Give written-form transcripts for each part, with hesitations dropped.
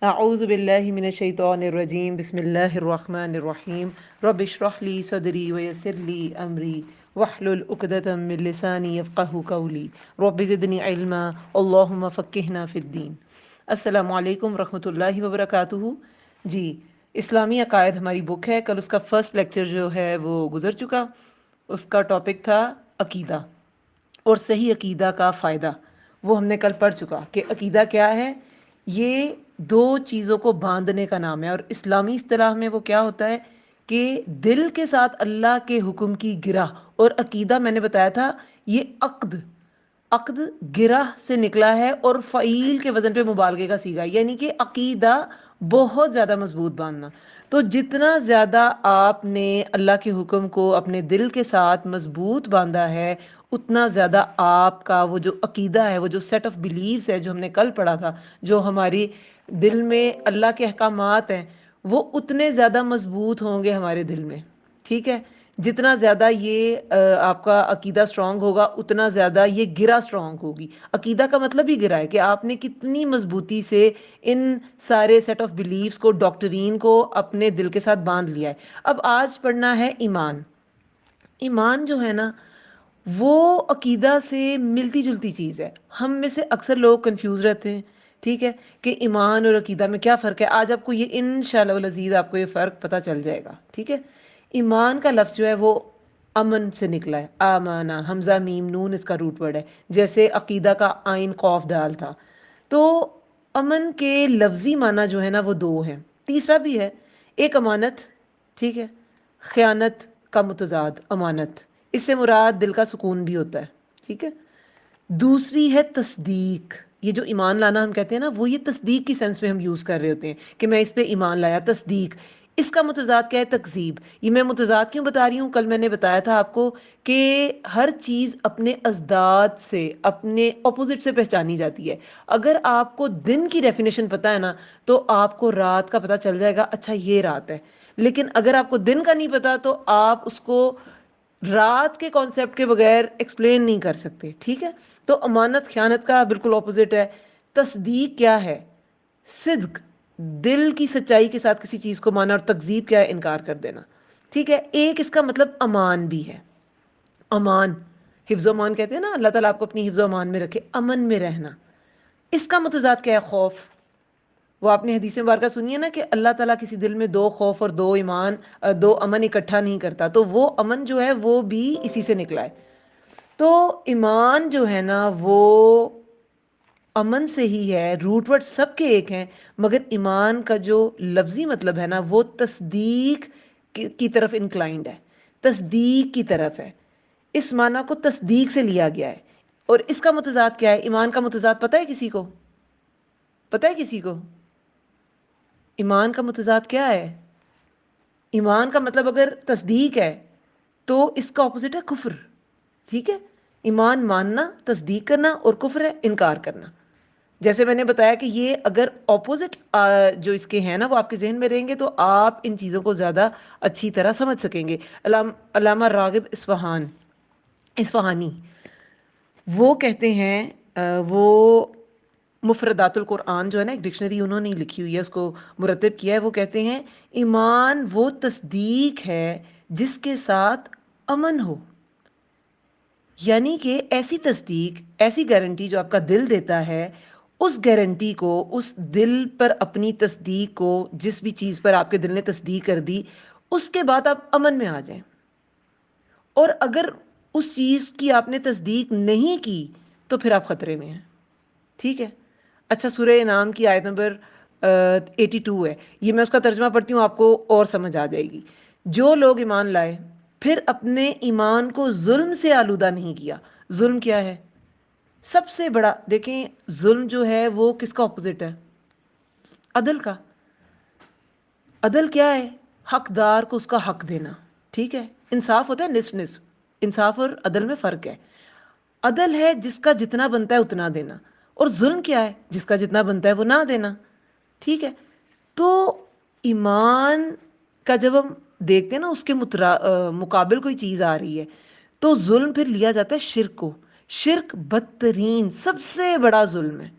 اعوذ باللہ من الشیطان الرجیم بسم اللہ الرحمن الرحیم رب اشرح لی صدری ویسر لی امری واحلل عقدۃ من لسانی یفقہوا قولی رب زدنی علما اللہم فقہنا فی الدین۔ السلام علیکم ورحمۃ اللہ وبرکاتہ۔ جی، اسلامی عقائد ہماری بک ہے، کل اس کا فرسٹ لیکچر جو ہے وہ گزر چکا۔ اس کا ٹاپک تھا عقیدہ اور صحیح عقیدہ کا فائدہ۔ وہ ہم نے کل پڑھ چکا کہ عقیدہ کیا ہے۔ یہ دو چیزوں کو باندھنے کا نام ہے، اور اسلامی اصطلاح میں وہ کیا ہوتا ہے کہ دل کے ساتھ اللہ کے حکم کی گرہ، اور عقیدہ میں نے بتایا تھا یہ عقد گرہ سے نکلا ہے، اور فعیل کے وزن پہ مبالغے کا صیغہ، یعنی کہ عقیدہ بہت زیادہ مضبوط باندھنا۔ تو جتنا زیادہ آپ نے اللہ کے حکم کو اپنے دل کے ساتھ مضبوط باندھا ہے، اتنا زیادہ آپ کا وہ جو عقیدہ ہے، وہ جو سیٹ آف بلیفز ہے جو ہم نے کل پڑھا تھا، جو ہماری دل میں اللہ کے احکامات ہیں، وہ اتنے زیادہ مضبوط ہوں گے ہمارے دل میں۔ ٹھیک ہے، جتنا زیادہ یہ آپ کا عقیدہ اسٹرانگ ہوگا، اتنا زیادہ یہ گرہ اسٹرانگ ہوگی۔ عقیدہ کا مطلب ہی گرہ ہے کہ آپ نے کتنی مضبوطی سے ان سارے سیٹ آف بلیفز کو، ڈاکٹرین کو اپنے دل کے ساتھ باندھ لیا ہے۔ اب آج پڑھنا ہے ایمان۔ ایمان جو ہے نا، وہ عقیدہ سے ملتی جلتی چیز ہے۔ ہم میں سے اکثر لوگ کنفیوز رہتے ہیں، ٹھیک ہے، کہ ایمان اور عقیدہ میں کیا فرق ہے۔ آج آپ کو یہ انشاءاللہ العزیز آپ کو یہ فرق پتہ چل جائے گا، ٹھیک ہے۔ ایمان کا لفظ جو ہے وہ امن سے نکلا ہے، آمانہ، حمزہ میم نون اس کا روٹ ورڈ ہے، جیسے عقیدہ کا عین قاف دال تھا۔ تو امن کے لفظی معنی جو ہے نا وہ دو ہیں، تیسرا بھی ہے۔ ایک امانت، ٹھیک ہے، خیانت کا متضاد امانت، اس سے مراد دل کا سکون بھی ہوتا ہے، ٹھیک ہے۔ دوسری ہے تصدیق۔ یہ جو ایمان لانا ہم کہتے ہیں نا، وہ یہ تصدیق کی سینس میں ہم یوز کر رہے ہوتے ہیں کہ میں اس پہ ایمان لایا، تصدیق۔ اس کا متضاد کیا ہے؟ تکذیب۔ یہ میں متضاد کیوں بتا رہی ہوں؟ کل میں نے بتایا تھا آپ کو کہ ہر چیز اپنے ازداد سے، اپنے اپوزٹ سے پہچانی جاتی ہے۔ اگر آپ کو دن کی ڈیفینیشن پتہ ہے نا، تو آپ کو رات کا پتہ چل جائے گا، اچھا یہ رات ہے۔ لیکن اگر آپ کو دن کا نہیں پتا تو آپ اس کو رات کے کانسیپٹ کے بغیر ایکسپلین نہیں کر سکتے، ٹھیک ہے۔ تو امانت خیانت کا بالکل اپوزٹ ہے۔ تصدیق کیا ہے؟ صدق، دل کی سچائی کے ساتھ کسی چیز کو مانا، اور تکذیب کیا ہے؟ انکار کر دینا، ٹھیک ہے۔ ایک اس کا مطلب امان بھی ہے، امان، حفظ و امان کہتے ہیں نا، اللہ تعالیٰ آپ کو اپنی حفظ و امان میں رکھے، امن میں رہنا۔ اس کا متضاد کیا ہے؟ خوف۔ وہ آپ نے حدیث مبارکہ سنی ہے نا کہ اللہ تعالیٰ کسی دل میں دو خوف اور دو ایمان، دو امن اکٹھا نہیں کرتا، تو وہ امن جو ہے وہ بھی اسی سے نکلا ہے۔ تو ایمان جو ہے نا وہ امن سے ہی ہے، روٹ ورڈ سب کے ایک ہیں، مگر ایمان کا جو لفظی مطلب ہے نا وہ تصدیق کی طرف انکلائنڈ ہے، تصدیق کی طرف ہے۔ اس معنی کو تصدیق سے لیا گیا ہے۔ اور اس کا متضاد کیا ہے؟ ایمان کا متضاد پتہ ہے کسی کو؟ پتہ ہے کسی کو ایمان کا متضاد کیا ہے؟ ایمان کا مطلب اگر تصدیق ہے تو اس کا اپوزٹ ہے کفر، ٹھیک ہے۔ ایمان ماننا، تصدیق کرنا، اور کفر ہے انکار کرنا۔ جیسے میں نے بتایا کہ یہ اگر اپوزٹ جو اس کے ہیں نا وہ آپ کے ذہن میں رہیں گے تو آپ ان چیزوں کو زیادہ اچھی طرح سمجھ سکیں گے۔ علامہ راغب اصفہانی وہ کہتے ہیں، وہ مفردات القرآن جو ہے نا ایک ڈکشنری انہوں نے لکھی ہوئی ہے، اس کو مرتب کیا ہے، وہ کہتے ہیں ایمان وہ تصدیق ہے جس کے ساتھ امن ہو، یعنی کہ ایسی تصدیق، ایسی گارنٹی جو آپ کا دل دیتا ہے، اس گارنٹی کو، اس دل پر اپنی تصدیق کو، جس بھی چیز پر آپ کے دل نے تصدیق کر دی، اس کے بعد آپ امن میں آ جائیں۔ اور اگر اس چیز کی آپ نے تصدیق نہیں کی تو پھر آپ خطرے میں ہیں، ٹھیک ہے۔ اچھا، سورہ انعام کی آیت نمبر 82 ہے، یہ میں اس کا ترجمہ پڑھتی ہوں، آپ کو اور سمجھ آ جائے گی۔ جو لوگ ایمان لائے پھر اپنے ایمان کو ظلم سے آلودہ نہیں کیا۔ ظلم کیا ہے؟ سب سے بڑا، دیکھیں ظلم جو ہے وہ کس کا اپوزٹ ہے؟ عدل کا۔ عدل کیا ہے؟ حقدار کو اس کا حق دینا، ٹھیک ہے۔ انصاف ہوتا ہے نصف نصف، انصاف اور عدل میں فرق ہے۔ عدل ہے جس کا جتنا بنتا ہے اتنا دینا، اور ظلم کیا ہے؟ جس کا جتنا بنتا ہے وہ نہ دینا، ٹھیک ہے۔ تو ایمان کا جب ہم دیکھتے ہیں نا اس کے مقابل کوئی چیز آ رہی ہے، تو ظلم پھر لیا جاتا ہے شرک کو۔ شرک بدترین سب سے بڑا ظلم ہے۔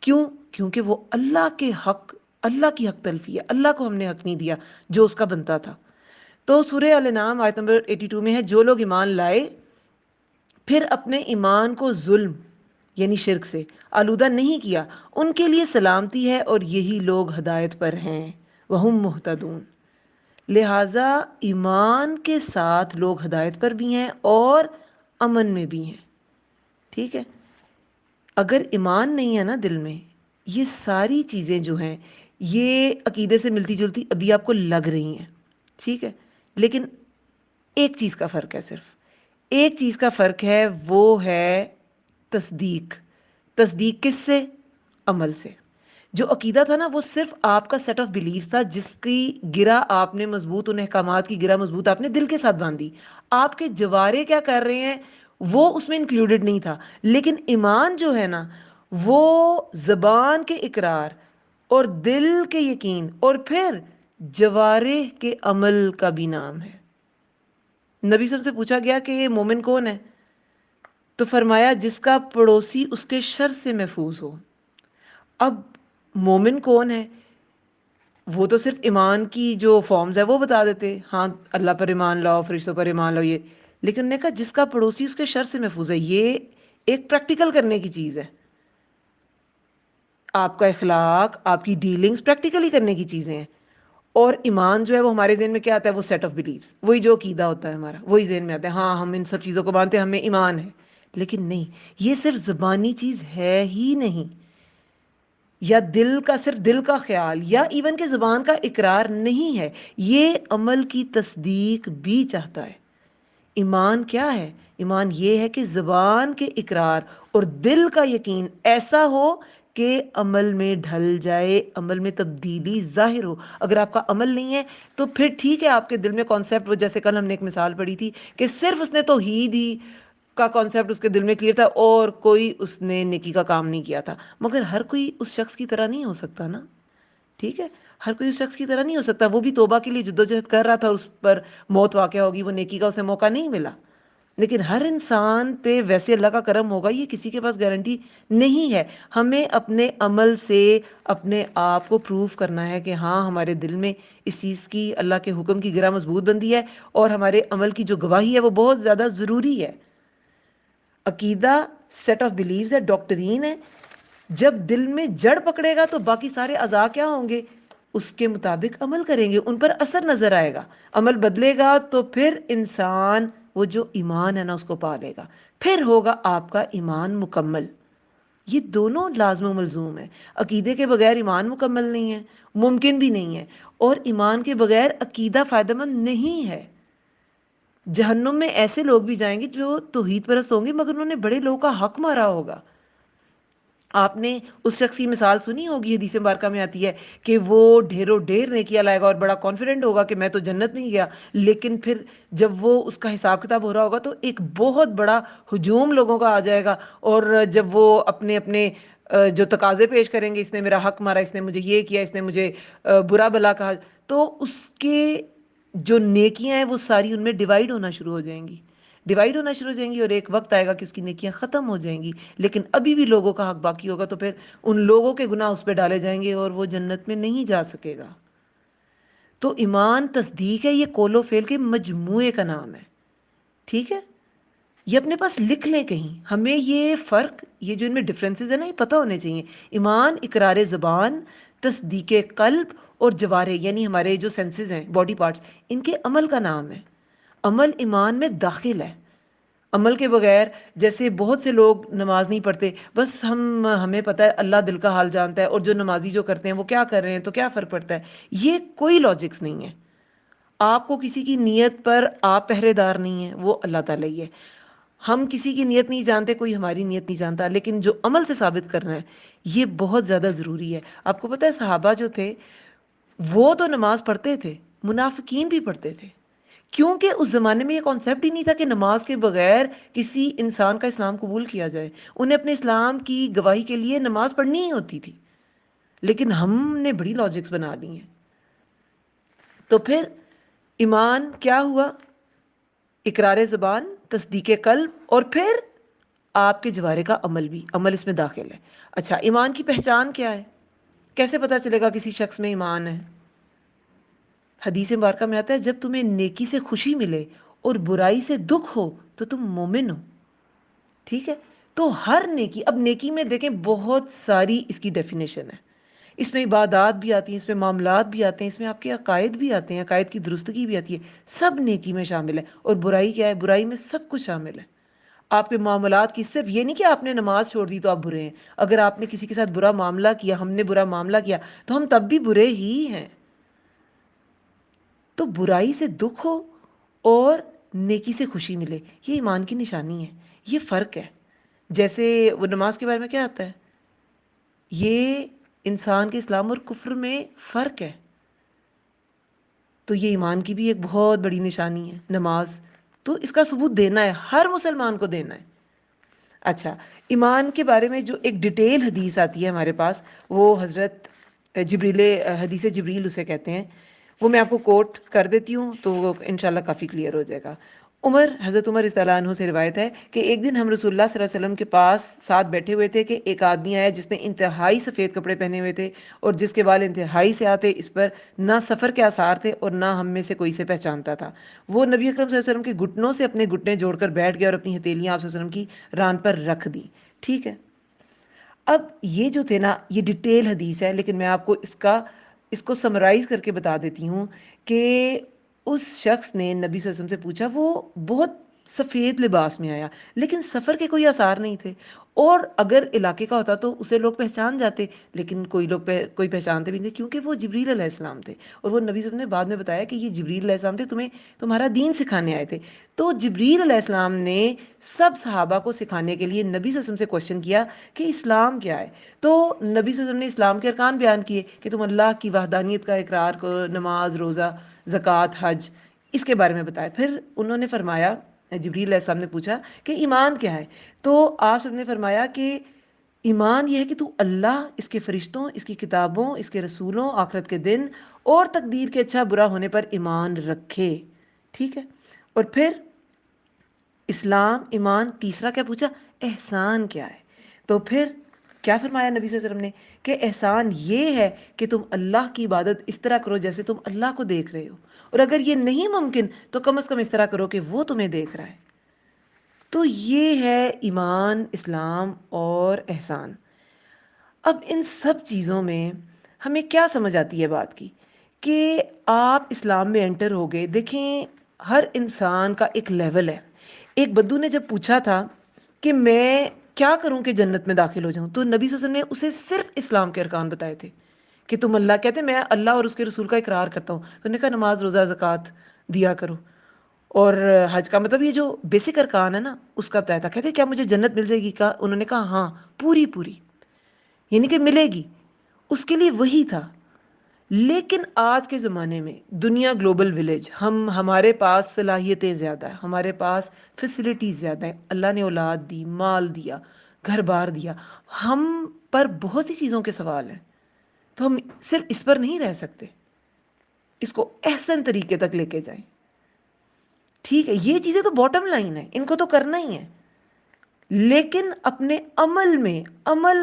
کیوں؟ کیونکہ وہ اللہ کے حق اللہ کی حق تلفی ہے، اللہ کو ہم نے حق نہیں دیا جو اس کا بنتا تھا۔ تو سورہ الانعام آیت نمبر 82 میں ہے، جو لوگ ایمان لائے پھر اپنے ایمان کو ظلم یعنی شرک سے آلودہ نہیں کیا، ان کے لیے سلامتی ہے اور یہی لوگ ہدایت پر ہیں، وہم مہتدون۔ لہٰذا ایمان کے ساتھ لوگ ہدایت پر بھی ہیں اور امن میں بھی ہیں، ٹھیک ہے۔ اگر ایمان نہیں ہے نا دل میں، یہ ساری چیزیں جو ہیں یہ عقیدے سے ملتی جلتی ابھی آپ کو لگ رہی ہیں، ٹھیک ہے، لیکن ایک چیز کا فرق ہے، صرف ایک چیز کا فرق ہے، وہ ہے تصدیق۔ تصدیق کس سے؟ عمل سے۔ جو عقیدہ تھا نا وہ صرف آپ کا سیٹ آف بلیفز تھا، جس کی گرہ آپ نے مضبوط، ان احکامات کی گرہ مضبوط آپ نے دل کے ساتھ باندھی۔ آپ کے جوارے کیا کر رہے ہیں وہ اس میں انکلوڈڈ نہیں تھا۔ لیکن ایمان جو ہے نا وہ زبان کے اقرار اور دل کے یقین اور پھر جوارے کے عمل کا بھی نام ہے۔ نبی صلی اللہ علیہ وسلم سے پوچھا گیا کہ یہ مومن کون ہے، تو فرمایا جس کا پڑوسی اس کے شر سے محفوظ ہو۔ اب مومن کون ہے؟ وہ تو صرف ایمان کی جو فارمز ہے وہ بتا دیتے، ہاں اللہ پر ایمان لاؤ، فرشتوں پر ایمان لاؤ، یہ، لیکن انہوں نے کہا جس کا پڑوسی اس کے شر سے محفوظ ہے، یہ ایک پریکٹیکل کرنے کی چیز ہے۔ آپ کا اخلاق، آپ کی ڈیلنگز پریکٹیکلی کرنے کی چیزیں ہیں۔ اور ایمان جو ہے وہ ہمارے ذہن میں کیا آتا ہے؟ وہ سیٹ آف بلیفز، وہی جو عقیدہ ہوتا ہے ہمارا، وہی ذہن میں آتا ہے، ہاں ہم ان سب چیزوں کو مانتے ہیں، ہمیں ایمان ہے۔ لیکن نہیں، یہ صرف زبانی چیز ہے ہی نہیں، یا دل کا صرف دل کا خیال، یا ایون کہ زبان کا اقرار نہیں ہے، یہ عمل کی تصدیق بھی چاہتا ہے۔ ایمان کیا ہے؟ ایمان یہ ہے کہ زبان کے اقرار اور دل کا یقین ایسا ہو کہ عمل میں ڈھل جائے، عمل میں تبدیلی ظاہر ہو۔ اگر آپ کا عمل نہیں ہے تو پھر ٹھیک ہے، آپ کے دل میں کانسیپٹ، وہ جیسے کل ہم نے ایک مثال پڑھی تھی کہ صرف اس نے توحید ہی کا کانسیپٹ اس کے دل میں کلیئر تھا اور کوئی اس نے نیکی کا کام نہیں کیا تھا، مگر ہر کوئی اس شخص کی طرح نہیں ہو سکتا نا، ٹھیک ہے، ہر کوئی اس شخص کی طرح نہیں ہو سکتا۔ وہ بھی توبہ کے لیے جدوجہد کر رہا تھا، اس پر موت واقع ہوگی، وہ نیکی کا اسے موقع نہیں ملا، لیکن ہر انسان پہ ویسے اللہ کا کرم ہوگا یہ کسی کے پاس گارنٹی نہیں ہے۔ ہمیں اپنے عمل سے اپنے آپ کو پروف کرنا ہے کہ ہاں ہمارے دل میں اس چیز کی، اللہ کے حکم کی گرہ مضبوط بندی ہے، اور ہمارے عمل کی جو گواہی ہے وہ بہت زیادہ ضروری ہے۔ عقیدہ سیٹ آف بلیفز ہے، ڈاکٹرین ہے، جب دل میں جڑ پکڑے گا تو باقی سارے اعضاء کیا ہوں گے؟ اس کے مطابق عمل کریں گے، ان پر اثر نظر آئے گا، عمل بدلے گا، تو پھر انسان وہ جو ایمان ہے نا اس کو پا لے گا، پھر ہوگا آپ کا ایمان مکمل۔ یہ دونوں لازم و ملزوم ہے۔ عقیدے کے بغیر ایمان مکمل نہیں ہے، ممکن بھی نہیں ہے، اور ایمان کے بغیر عقیدہ فائدہ مند نہیں ہے۔ جہنم میں ایسے لوگ بھی جائیں گے جو توحید پرست ہوں گے مگر انہوں نے بڑے لوگوں کا حق مارا ہوگا۔ آپ نے اس شخص کی مثال سنی ہوگی، حدیث مبارکہ میں آتی ہے کہ وہ ڈھیروں ڈھیر نیکیاں لائے گا اور بڑا کانفیڈنٹ ہوگا کہ میں تو جنت میں ہی گیا، لیکن پھر جب وہ اس کا حساب کتاب ہو رہا ہوگا تو ایک بہت بڑا ہجوم لوگوں کا آ جائے گا، اور جب وہ اپنے اپنے جو تقاضے پیش کریں گے، اس نے میرا حق مارا، اس نے مجھے یہ کیا، اس نے مجھے برا بھلا کہا، تو اس کے جو نیکیاں ہیں وہ ساری ان میں ڈیوائیڈ ہونا شروع ہو جائیں گی، ڈیوائیڈ ہونا شروع ہو جائیں گی، اور ایک وقت آئے گا کہ اس کی نیکیاں ختم ہو جائیں گی، لیکن ابھی بھی لوگوں کا حق باقی ہوگا، تو پھر ان لوگوں کے گناہ اس پہ ڈالے جائیں گے اور وہ جنت میں نہیں جا سکے گا۔ تو ایمان تصدیق ہے، یہ قول و فعل کے مجموعے کا نام ہے، ٹھیک ہے، یہ اپنے پاس لکھ لیں کہیں، ہمیں یہ فرق، یہ جو ان میں ڈفرینسز ہیں نا یہ پتہ ہونے چاہیے۔ ایمان اقرار زبان، تصدیق قلب اور جوارے یعنی ہمارے جو سینسز ہیں، باڈی پارٹس، ان کے عمل کا نام ہے۔ عمل ایمان میں داخل ہے۔ عمل کے بغیر، جیسے بہت سے لوگ نماز نہیں پڑھتے، بس ہمیں پتہ ہے اللہ دل کا حال جانتا ہے، اور جو نمازی جو کرتے ہیں وہ کیا کر رہے ہیں تو کیا فرق پڑتا ہے، یہ کوئی لاجکس نہیں ہے۔ آپ کو کسی کی نیت پر آپ پہرے دار نہیں ہیں، وہ اللہ تعالیٰ ہی ہے۔ ہم کسی کی نیت نہیں جانتے، کوئی ہماری نیت نہیں جانتا، لیکن جو عمل سے ثابت کرنا ہے یہ بہت زیادہ ضروری ہے۔ آپ کو پتہ ہے صحابہ جو تھے وہ تو نماز پڑھتے تھے، منافقین بھی پڑھتے تھے، کیونکہ اس زمانے میں یہ کانسیپٹ ہی نہیں تھا کہ نماز کے بغیر کسی انسان کا اسلام قبول کیا جائے۔ انہیں اپنے اسلام کی گواہی کے لیے نماز پڑھنی ہی ہوتی تھی، لیکن ہم نے بڑی لاجکس بنا دی ہیں۔ تو پھر ایمان کیا ہوا؟ اقرار زبان، تصدیق قلب، اور پھر آپ کے جوارے کا عمل بھی، عمل اس میں داخل ہے۔ اچھا، ایمان کی پہچان کیا ہے؟ کیسے پتہ چلے گا کسی شخص میں ایمان ہے؟ حدیث مبارکہ میں آتا ہے جب تمہیں نیکی سے خوشی ملے اور برائی سے دکھ ہو تو تم مومن ہو. ٹھیک ہے. تو ہر نیکی، اب نیکی میں دیکھیں بہت ساری اس کی ڈیفینیشن ہے. اس میں عبادات بھی آتی ہیں، اس میں معاملات بھی آتے ہیں، اس میں آپ کے عقائد بھی آتے ہیں، عقائد کی درستگی بھی آتی ہے. سب نیکی میں شامل ہے. اور برائی کیا ہے؟ برائی میں سب کچھ شامل ہے. آپ کے معاملات کی، صرف یہ نہیں کہ آپ نے نماز چھوڑ دی تو آپ برے ہیں. اگر آپ نے کسی کے ساتھ برا معاملہ کیا، ہم نے برا معاملہ کیا، تو ہم تب بھی برے ہی ہیں. تو برائی سے دکھ ہو اور نیکی سے خوشی ملے، یہ ایمان کی نشانی ہے. یہ فرق ہے. جیسے وہ نماز کے بارے میں کیا آتا ہے، یہ انسان کے اسلام اور کفر میں فرق ہے. تو یہ ایمان کی بھی ایک بہت بڑی نشانی ہے نماز. تو اس کا ثبوت دینا ہے، ہر مسلمان کو دینا ہے. اچھا، ایمان کے بارے میں جو ایک ڈیٹیل حدیث آتی ہے ہمارے پاس، وہ حضرت جبریل، حدیث جبریل اسے کہتے ہیں. وہ میں آپ کو کوٹ کر دیتی ہوں تو وہ انشاءاللہ کافی کلیئر ہو جائے گا. حضرت عمر رضی اللہ عنہ سے روایت ہے کہ ایک دن ہم رسول اللہ صلی اللہ علیہ وسلم کے پاس ساتھ بیٹھے ہوئے تھے کہ ایک آدمی آیا جس نے انتہائی سفید کپڑے پہنے ہوئے تھے اور جس کے بال انتہائی سے آتے، اس پر نہ سفر کے آثار تھے اور نہ ہم میں سے کوئی سے پہچانتا تھا. وہ نبی اکرم صلی اللہ علیہ وسلم کے گھٹنوں سے اپنے گھٹنے جوڑ کر بیٹھ گیا اور اپنی ہتھیلیاں آپ صلی اللہ علیہ وسلم کی ران پر رکھ دی. ٹھیک ہے. اب یہ جو تھے نا، یہ ڈیٹیل حدیث ہے، لیکن میں آپ کو اس کو سمرائز کر کے بتا دیتی ہوں کہ اس شخص نے نبی صلی اللہ علیہ وسلم سے پوچھا، وہ بہت سفید لباس میں آیا لیکن سفر کے کوئی آثار نہیں تھے، اور اگر علاقے کا ہوتا تو اسے لوگ پہچان جاتے، لیکن کوئی پہچانتے بھی نہیں تھے کیونکہ وہ جبریل علیہ السلام تھے. اور وہ نبی صلی اللہ علیہ وسلم نے بعد میں بتایا کہ یہ جبریل علیہ السلام تھے، تمہارا دین سکھانے آئے تھے. تو جبریل علیہ السلام نے سب صحابہ کو سکھانے کے لیے نبی صلی اللہ علیہ وسلم سے کوشچن کیا کہ اسلام کیا ہے. تو نبی صلی اللہ علیہ وسلم نے اسلام کے ارکان بیان کیے کہ تم اللہ کی وحدانیت کا اقرار کرو، نماز، روزہ، زکوٰۃ، حج، اس کے بارے میں بتایا. پھر انہوں نے فرمایا، جبریل علیہ السلام نے پوچھا کہ ایمان کیا ہے؟ تو آپ سب نے فرمایا کہ ایمان یہ ہے کہ تو اللہ، اس کے فرشتوں، اس کی کتابوں، اس کے رسولوں، آخرت کے دن اور تقدیر کے اچھا برا ہونے پر ایمان رکھے. ٹھیک ہے. اور پھر اسلام، ایمان، تیسرا کیا پوچھا؟ احسان کیا ہے؟ تو پھر کیا فرمایا نبی صلی اللہ علیہ وسلم نے کہ احسان یہ ہے کہ تم اللہ کی عبادت اس طرح کرو جیسے تم اللہ کو دیکھ رہے ہو، اور اگر یہ نہیں ممکن تو کم از کم اس طرح کرو کہ وہ تمہیں دیکھ رہا ہے. تو یہ ہے ایمان، اسلام اور احسان. اب ان سب چیزوں میں ہمیں کیا سمجھ آتی ہے بات کی کہ آپ اسلام میں انٹر ہو گئے. دیکھیں ہر انسان کا ایک لیول ہے. ایک بدو نے جب پوچھا تھا کہ میں کیا کروں کہ جنت میں داخل ہو جاؤں، تو نبی صلی اللہ علیہ وسلم نے اسے صرف اسلام کے ارکان بتائے تھے کہ تم اللہ، کہتے میں اللہ اور اس کے رسول کا اقرار کرتا ہوں. تو انہوں نے کہا نماز، روزہ، زکوٰۃ دیا کرو. اور حج کا مطلب یہ جو بیسک ارکان ہے نا اس کا بتایا تھا. کہتے کیا مجھے جنت مل جائے گی؟ کا انہوں نے کہا ہاں، پوری پوری، یعنی کہ ملے گی. اس کے لیے وہی تھا. لیکن آج کے زمانے میں دنیا گلوبل ولیج، ہمارے پاس صلاحیتیں زیادہ ہیں، ہمارے پاس فیسلٹیز زیادہ ہیں، اللہ نے اولاد دی، مال دیا، گھر بار دیا، ہم پر بہت سی چیزوں کے سوال ہیں. تو ہم صرف اس پر نہیں رہ سکتے، اس کو احسن طریقے تک لے کے جائیں. ٹھیک ہے. یہ چیزیں تو باٹم لائن ہے، ان کو تو کرنا ہی ہے، لیکن اپنے عمل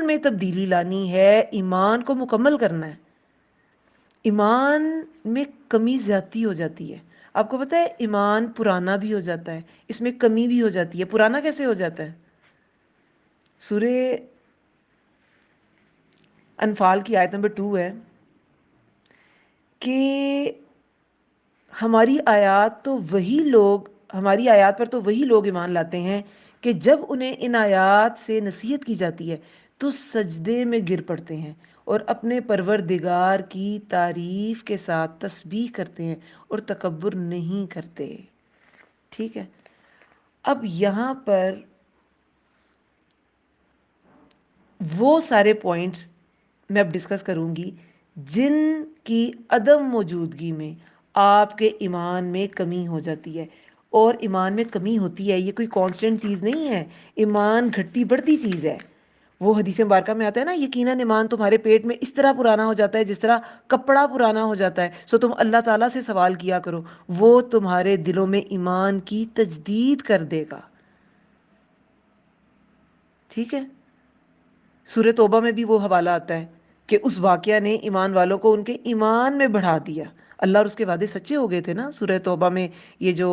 میں تبدیلی لانی ہے، ایمان کو مکمل کرنا ہے. ایمان میں کمی زیادتی ہو جاتی ہے. آپ کو پتہ ہے ایمان پرانا بھی ہو جاتا ہے، اس میں کمی بھی ہو جاتی ہے. پرانا کیسے ہو جاتا ہے؟ سورہ انفال کی آیت نمبر 2 ہے کہ ہماری آیات پر تو وہی لوگ ایمان لاتے ہیں کہ جب انہیں ان آیات سے نصیحت کی جاتی ہے تو سجدے میں گر پڑتے ہیں اور اپنے پروردگار کی تعریف کے ساتھ تسبیح کرتے ہیں اور تکبر نہیں کرتے. ٹھیک ہے. اب یہاں پر وہ سارے پوائنٹس میں اب ڈسکس کروں گی جن کی عدم موجودگی میں آپ کے ایمان میں کمی ہو جاتی ہے. اور ایمان میں کمی ہوتی ہے، یہ کوئی کانسٹنٹ چیز نہیں ہے، ایمان گھٹتی بڑھتی چیز ہے. وہ حدیث مبارکہ میں آتا ہے نا، یقیناً ایمان تمہارے پیٹ میں اس طرح پرانا ہو جاتا ہے جس طرح کپڑا پرانا ہو جاتا ہے. سو تم اللہ تعالیٰ سے سوال کیا کرو، وہ تمہارے دلوں میں ایمان کی تجدید کر دے گا. ٹھیک ہے. سورہ توبہ میں بھی وہ حوالہ آتا ہے کہ اس واقعہ نے ایمان والوں کو ان کے ایمان میں بڑھا دیا. اللہ اور اس کے وعدے سچے ہو گئے تھے نا. سورہ توبہ میں یہ جو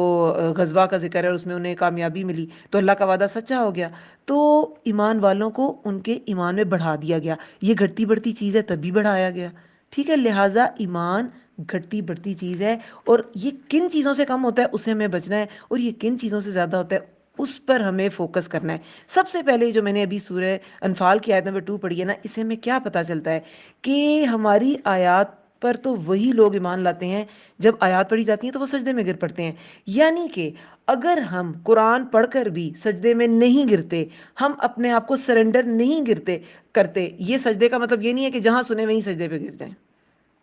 غزوہ کا ذکر ہے اور اس میں انہیں کامیابی ملی تو اللہ کا وعدہ سچا ہو گیا. تو ایمان والوں کو ان کے ایمان میں بڑھا دیا گیا. یہ گھٹتی بڑھتی چیز ہے تبھی بڑھایا گیا. ٹھیک ہے, لہٰذا ایمان گھٹتی بڑھتی چیز ہے, اور یہ کن چیزوں سے کم ہوتا ہے اسے ہمیں بچنا ہے, اور یہ کن چیزوں سے زیادہ ہوتا ہے اس پر ہمیں فوکس کرنا ہے. سب سے پہلے جو میں نے ابھی سورہ انفال کی آیت نمبر 2 پڑھی ہے نا, اسے ہمیں کیا پتہ چلتا ہے کہ ہماری آیات پر تو وہی لوگ ایمان لاتے ہیں جب آیات پڑھی جاتی ہیں تو وہ سجدے میں گر پڑتے ہیں. یعنی کہ اگر ہم قرآن پڑھ کر بھی سجدے میں نہیں گرتے, ہم اپنے آپ کو سرنڈر نہیں کرتے, یہ سجدے کا مطلب یہ نہیں ہے کہ جہاں سنے وہیں سجدے پہ گر جائیں.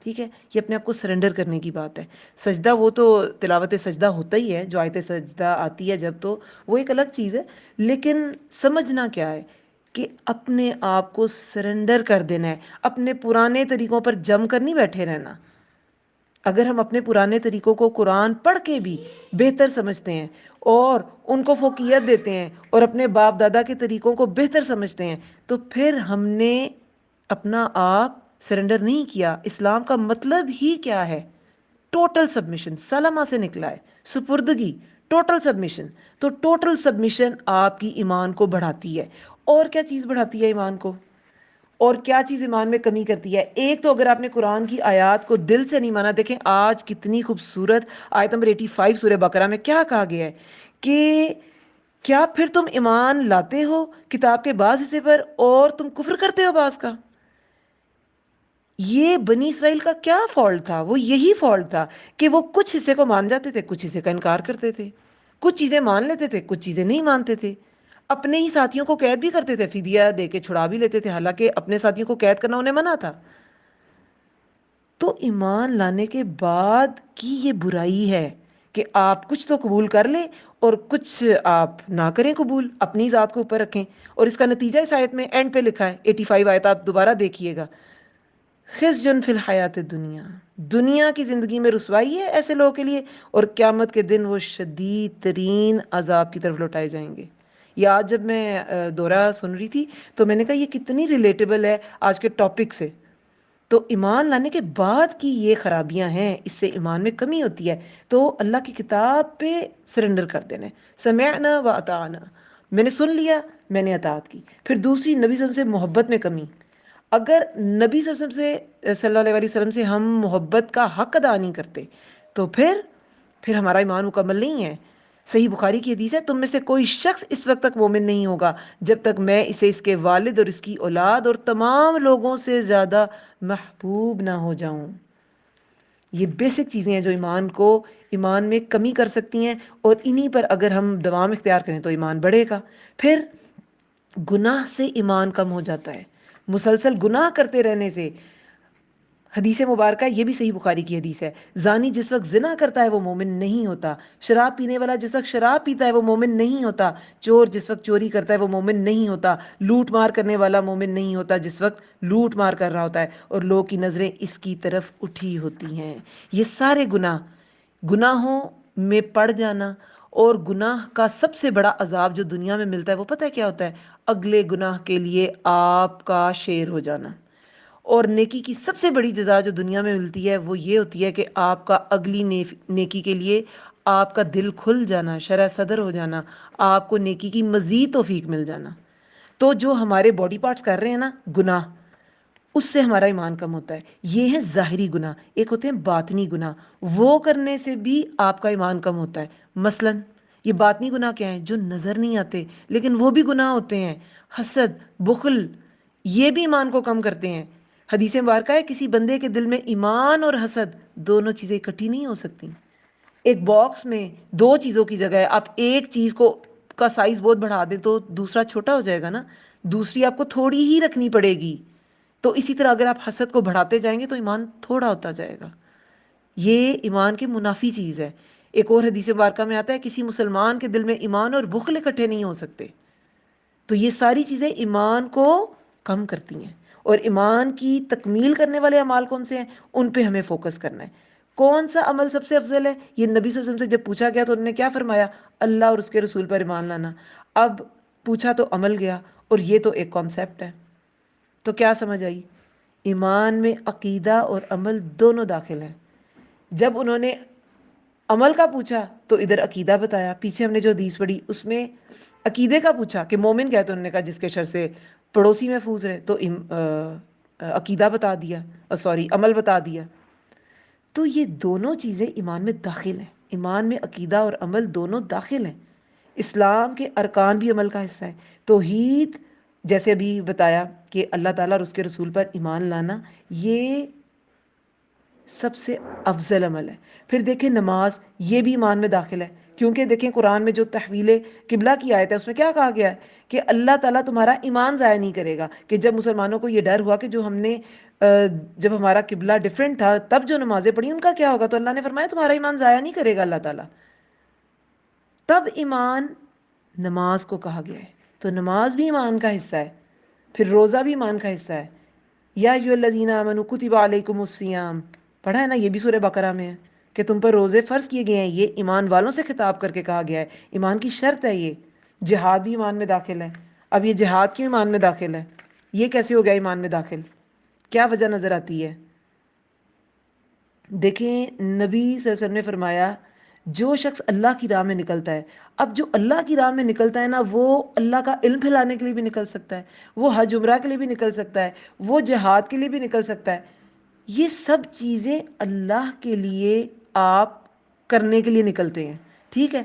ٹھیک ہے, یہ اپنے آپ کو سرنڈر کرنے کی بات ہے. سجدہ وہ تو تلاوت سجدہ ہوتا ہی ہے, جو آیت سجدہ آتی ہے جب تو وہ ایک الگ چیز ہے, لیکن سمجھنا کیا ہے کہ اپنے آپ کو سرنڈر کر دینا ہے, اپنے پرانے طریقوں پر جم کر نہیں بیٹھے رہنا. اگر ہم اپنے پرانے طریقوں کو قرآن پڑھ کے بھی بہتر سمجھتے ہیں اور ان کو فوقیت دیتے ہیں اور اپنے باپ دادا کے طریقوں کو بہتر سمجھتے ہیں, تو پھر ہم نے اپنا آپ سرنڈر نہیں کیا. اسلام کا مطلب ہی کیا ہے؟ ٹوٹل سبمیشن, سلمہ سے نکلا ہے, سپردگی, ٹوٹل سبمیشن. تو ٹوٹل سبمیشن آپ کی ایمان کو بڑھاتی ہے. اور کیا چیز بڑھاتی ہے ایمان کو, اور کیا چیز ایمان میں کمی کرتی ہے؟ ایک تو اگر آپ نے قرآن کی آیات کو دل سے نہیں مانا, دیکھیں آج کتنی خوبصورت آیت نمبر 85 سورہ بقرہ میں کیا کہا گیا ہے کہ کیا پھر تم ایمان لاتے ہو کتاب کے بعض حصے پر اور تم کفر کرتے ہو بعض کا. یہ بنی اسرائیل کا کیا فالٹ تھا؟ وہ یہی فالٹ تھا کہ وہ کچھ حصے کو مان جاتے تھے, کچھ حصے کا انکار کرتے تھے. کچھ چیزیں مان لیتے تھے, کچھ چیزیں نہیں مانتے تھے. اپنے ہی ساتھیوں کو قید بھی کرتے تھے, فدیہ دے کے چھڑا بھی لیتے تھے, حالانکہ اپنے ساتھیوں کو قید کرنا انہیں منع تھا. تو ایمان لانے کے بعد کی یہ برائی ہے کہ آپ کچھ تو قبول کر لیں اور کچھ آپ نہ کریں قبول, اپنی ذات کو اوپر رکھیں. اور اس کا نتیجہ اس آیت میں اینڈ پہ لکھا ہے, 85 آیت آپ دوبارہ دیکھیے گا, خزی فی الحیات دنیا, دنیا کی زندگی میں رسوائی ہے ایسے لوگوں کے لیے, اور قیامت کے دن وہ شدید ترین عذاب کی طرف لوٹائے جائیں گے. یہ آج جب میں دورہ سن رہی تھی تو میں نے کہا یہ کتنی ریلیٹیبل ہے آج کے ٹاپک سے. تو ایمان لانے کے بعد کی یہ خرابیاں ہیں, اس سے ایمان میں کمی ہوتی ہے. تو اللہ کی کتاب پہ سرنڈر کر دینا ہے, سمعنا و اطعنا, میں نے سن لیا, میں نے اطاعت کی. پھر دوسری, نبی صلی اللہ علیہ وسلم سے محبت میں کمی. اگر نبی صلی اللہ علیہ وسلم سے ہم محبت کا حق ادا نہیں کرتے تو پھر ہمارا ایمان مکمل نہیں ہے. صحیح بخاری کی حدیث ہے, تم میں سے کوئی شخص اس وقت تک مومن نہیں ہوگا جب تک میں اسے اس کے والد اور اس کی اولاد اور تمام لوگوں سے زیادہ محبوب نہ ہو جاؤں. یہ بیسک چیزیں ہیں جو ایمان میں کمی کر سکتی ہیں, اور انہی پر اگر ہم دوام اختیار کریں تو ایمان بڑھے گا. پھر گناہ سے ایمان کم ہو جاتا ہے, مسلسل گناہ کرتے رہنے سے. حدیث مبارکہ یہ بھی صحیح بخاری کی حدیث ہے, زانی جس وقت زنا کرتا ہے وہ مومن نہیں ہوتا, شراب پینے والا جس وقت شراب پیتا ہے وہ مومن نہیں ہوتا, چور جس وقت چوری کرتا ہے وہ مومن نہیں ہوتا, لوٹ مار کرنے والا مومن نہیں ہوتا جس وقت لوٹ مار کر رہا ہوتا ہے اور لوگ کی نظریں اس کی طرف اٹھی ہوتی ہیں. یہ سارے گناہوں میں پڑ جانا, اور گناہ کا سب سے بڑا عذاب جو دنیا میں ملتا ہے وہ پتہ ہے کیا ہوتا ہے؟ اگلے گناہ کے لیے آپ کا شیر ہو جانا. اور نیکی کی سب سے بڑی جزا جو دنیا میں ملتی ہے وہ یہ ہوتی ہے کہ آپ کا اگلی نیکی کے لیے آپ کا دل کھل جانا, شرح صدر ہو جانا, آپ کو نیکی کی مزید توفیق مل جانا. تو جو ہمارے باڈی پارٹس کر رہے ہیں نا گناہ, اس سے ہمارا ایمان کم ہوتا ہے. یہ ہے ظاہری گناہ. ایک ہوتے ہیں باطنی گناہ, وہ کرنے سے بھی آپ کا ایمان کم ہوتا ہے. مثلاً یہ باطنی گناہ کیا ہیں جو نظر نہیں آتے لیکن وہ بھی گناہ ہوتے ہیں؟ حسد, بخل, یہ بھی ایمان کو کم کرتے ہیں. حدیث مبارکہ ہے کسی بندے کے دل میں ایمان اور حسد دونوں چیزیں اکٹھی نہیں ہو سکتی. ایک باکس میں دو چیزوں کی جگہ ہے, آپ ایک چیز کا سائز بہت بڑھا دیں تو دوسرا چھوٹا ہو جائے گا نا, دوسری آپ کو تھوڑی ہی رکھنی پڑے گی. تو اسی طرح اگر آپ حسد کو بڑھاتے جائیں گے تو ایمان تھوڑا ہوتا جائے گا. یہ ایمان کی منافی چیز ہے. ایک اور حدیث مبارکہ میں آتا ہے کسی مسلمان کے دل میں ایمان اور بخل اکٹھے نہیں ہو سکتے. تو یہ ساری چیزیں ایمان کو کم کرتی ہیں, اور ایمان کی تکمیل کرنے والے اعمال کون سے ہیں ان پہ ہمیں فوکس کرنا ہے. کون سا عمل سب سے افضل ہے؟ یہ نبی صلی اللہ علیہ وسلم سے جب پوچھا گیا تو انہوں نے کیا فرمایا؟ اللہ اور اس کے رسول پر ایمان لانا. اب پوچھا تو عمل گیا, اور یہ تو ایک کانسیپٹ ہے. تو کیا سمجھ آئی؟ ایمان میں عقیدہ اور عمل دونوں داخل ہیں. جب انہوں نے عمل کا پوچھا تو ادھر عقیدہ بتایا. پیچھے ہم نے جو حدیث پڑھی اس میں عقیدے کا پوچھا کہ مومن کیا ہے، تو انہوں نے کہا جس کے شر سے پڑوسی محفوظ رہے، تو عقیدہ بتا دیا، عمل بتا دیا. تو یہ دونوں چیزیں ایمان میں داخل ہیں. ایمان میں عقیدہ اور عمل دونوں داخل ہیں. اسلام کے ارکان بھی عمل کا حصہ ہے. توحید جیسے ابھی بتایا کہ اللہ تعالیٰ اور اس کے رسول پر ایمان لانا، یہ سب سے افضل عمل ہے. پھر دیکھیں نماز، یہ بھی ایمان میں داخل ہے. کیونکہ دیکھیں قرآن میں جو تحویل قبلہ کی آیت ہے اس میں کیا کہا گیا ہے کہ اللہ تعالیٰ تمہارا ایمان ضائع نہیں کرے گا. کہ جب مسلمانوں کو یہ ڈر ہوا کہ جو ہم نے جب ہمارا قبلہ ڈیفرنٹ تھا تب جو نمازیں پڑھی ان کا کیا ہوگا، تو اللہ نے فرمایا تمہارا ایمان ضائع نہیں کرے گا اللہ تعالیٰ. تب ایمان نماز کو کہا گیا ہے. تو نماز بھی ایمان کا حصہ ہے. پھر روزہ بھی ایمان کا حصہ ہے. یا ایھا الذین آمنوا کتب علیکم الصیام، پڑھا ہے نا، یہ بھی سورہ بقرہ میں ہے کہ تم پر روزے فرض کیے گئے ہیں. یہ ایمان والوں سے خطاب کر کے کہا گیا ہے. ایمان کی شرط ہے یہ. جہاد بھی ایمان میں داخل ہے. اب یہ جہاد کیوں ایمان میں داخل ہے؟ یہ کیسے ہو گیا ایمان میں داخل؟ کیا وجہ نظر آتی ہے؟ دیکھیں نبی صلی اللہ علیہ وسلم نے فرمایا جو شخص اللہ کی راہ میں نکلتا ہے، اب جو اللہ کی راہ میں نکلتا ہے نا، وہ اللہ کا علم پھیلانے کے لیے بھی نکل سکتا ہے، وہ حج عمرہ کے لیے بھی نکل سکتا ہے، وہ جہاد کے لیے بھی نکل سکتا ہے. یہ سب چیزیں اللہ کے لیے آپ کرنے کے لیے نکلتے ہیں. ٹھیک ہے،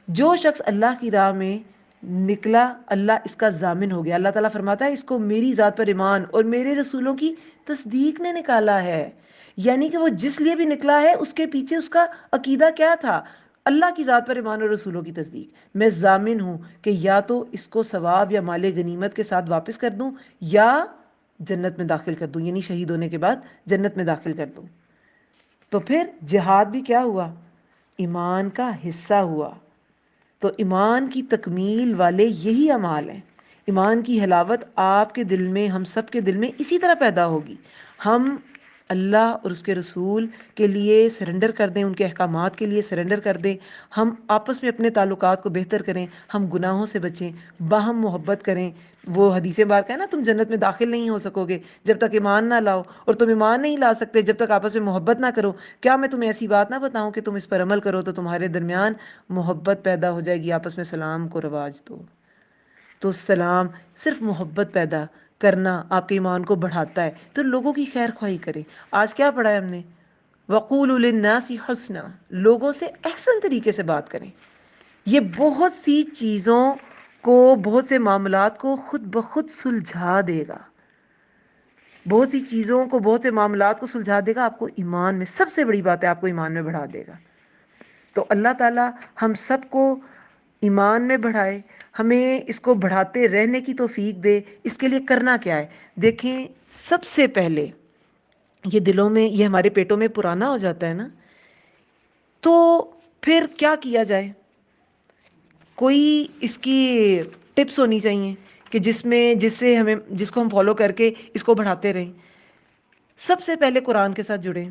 جو شخص اللہ کی راہ میں نکلا اللہ اس کا ضامن ہو گیا. اللہ تعالیٰ فرماتا ہے اس کو میری ذات پر ایمان اور میرے رسولوں کی تصدیق نے نکالا ہے. یعنی کہ وہ جس لیے بھی نکلا ہے اس کے پیچھے اس کا عقیدہ کیا تھا؟ اللہ کی ذات پر ایمان اور رسولوں کی تصدیق. میں ضامن ہوں کہ یا تو اس کو ثواب یا مال غنیمت کے ساتھ واپس کر دوں یا جنت میں داخل کر دوں، یعنی شہید ہونے کے بعد جنت میں داخل کر دوں. تو پھر جہاد بھی کیا ہوا؟ ایمان کا حصہ ہوا. تو ایمان کی تکمیل والے یہی اعمال ہیں. ایمان کی حلاوت آپ کے دل میں، ہم سب کے دل میں اسی طرح پیدا ہوگی. ہم اللہ اور اس کے رسول کے لیے سرنڈر کر دیں، ان کے احکامات کے لیے سرنڈر کر دیں. ہم آپس میں اپنے تعلقات کو بہتر کریں، ہم گناہوں سے بچیں، باہم محبت کریں. وہ حدیث بارکہ ہے نا، تم جنت میں داخل نہیں ہو سکو گے جب تک ایمان نہ لاؤ، اور تم ایمان نہیں لا سکتے جب تک آپس میں محبت نہ کرو. کیا میں تمہیں ایسی بات نہ بتاؤں کہ تم اس پر عمل کرو تو تمہارے درمیان محبت پیدا ہو جائے گی، آپس میں سلام کو رواج دو. تو سلام صرف محبت پیدا کرنا آپ کے ایمان کو بڑھاتا ہے. تو لوگوں کی خیر خواہی کریں. آج کیا پڑھا ہے ہم نے؟ وَقُولُوا لِلنَّاسِ حُسْنًا، لوگوں سے احسن طریقے سے بات کریں. یہ بہت سی چیزوں کو، بہت سے معاملات کو خود بخود سلجھا دے گا. بہت سی چیزوں کو، بہت سے معاملات کو سلجھا دے گا. آپ کو ایمان میں، سب سے بڑی بات ہے، آپ کو ایمان میں بڑھا دے گا. تو اللہ تعالیٰ ہم سب کو ایمان میں بڑھائے، ہمیں اس کو بڑھاتے رہنے کی توفیق دے. اس کے لیے کرنا کیا ہے؟ دیکھیں سب سے پہلے یہ دلوں میں، یہ ہمارے پیٹوں میں پرانا ہو جاتا ہے نا، تو پھر کیا کیا جائے؟ کوئی اس کی ٹپس ہونی چاہیے کہ جس سے ہمیں، جس کو ہم فالو کر کے اس کو بڑھاتے رہیں. سب سے پہلے قرآن کے ساتھ جڑیں.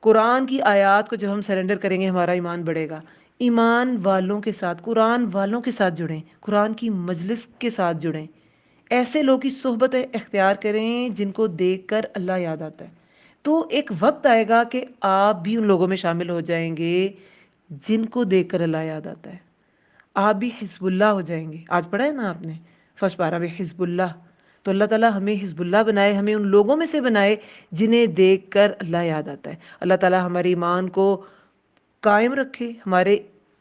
قرآن کی آیات کو جب ہم سرنڈر کریں گے ہمارا ایمان بڑھے گا. ایمان والوں کے ساتھ، قرآن والوں کے ساتھ جڑیں، قرآن کی مجلس کے ساتھ جڑیں. ایسے لوگ کی صحبت اختیار کریں جن کو دیکھ کر اللہ یاد آتا ہے. تو ایک وقت آئے گا کہ آپ بھی ان لوگوں میں شامل ہو جائیں گے جن کو دیکھ کر اللہ یاد آتا ہے. آپ بھی حزب اللہ ہو جائیں گے. آج پڑھا ہے نا آپ نے فرسٹ پارہ میں حزب اللہ. تو اللہ تعالیٰ ہمیں حزب اللہ بنائے، ہمیں ان لوگوں میں سے بنائے جنہیں دیکھ کر اللہ یاد آتا ہے. اللہ تعالیٰ ہمارے ایمان کو قائم رکھے، ہمارے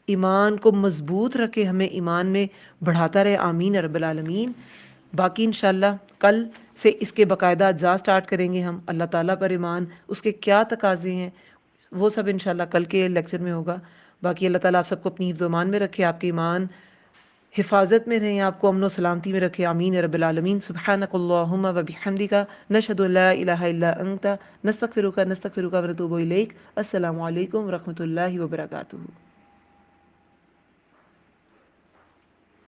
ایمان کو مضبوط رکھے، ہمیں ایمان میں بڑھاتا رہے. آمین رب العالمین. باقی انشاءاللہ کل سے اس کے باقاعدہ اجزاء سٹارٹ کریں گے ہم. اللہ تعالیٰ پر ایمان، اس کے کیا تقاضے ہیں، وہ سب انشاءاللہ کل کے لیکچر میں ہوگا. باقی اللہ تعالیٰ آپ سب کو اپنی حفظ و امان میں رکھے، آپ کے ایمان حفاظت میں رہیں، آپ کو امن و سلامتی میں رکھے. آمین رب العالمین. سبحانک اللہم و بحمدک، نشہد ان لا الہ الا انت، نستغفرک ونتوب الیک. السلام علیکم ورحمۃ اللہ وبرکاتہ.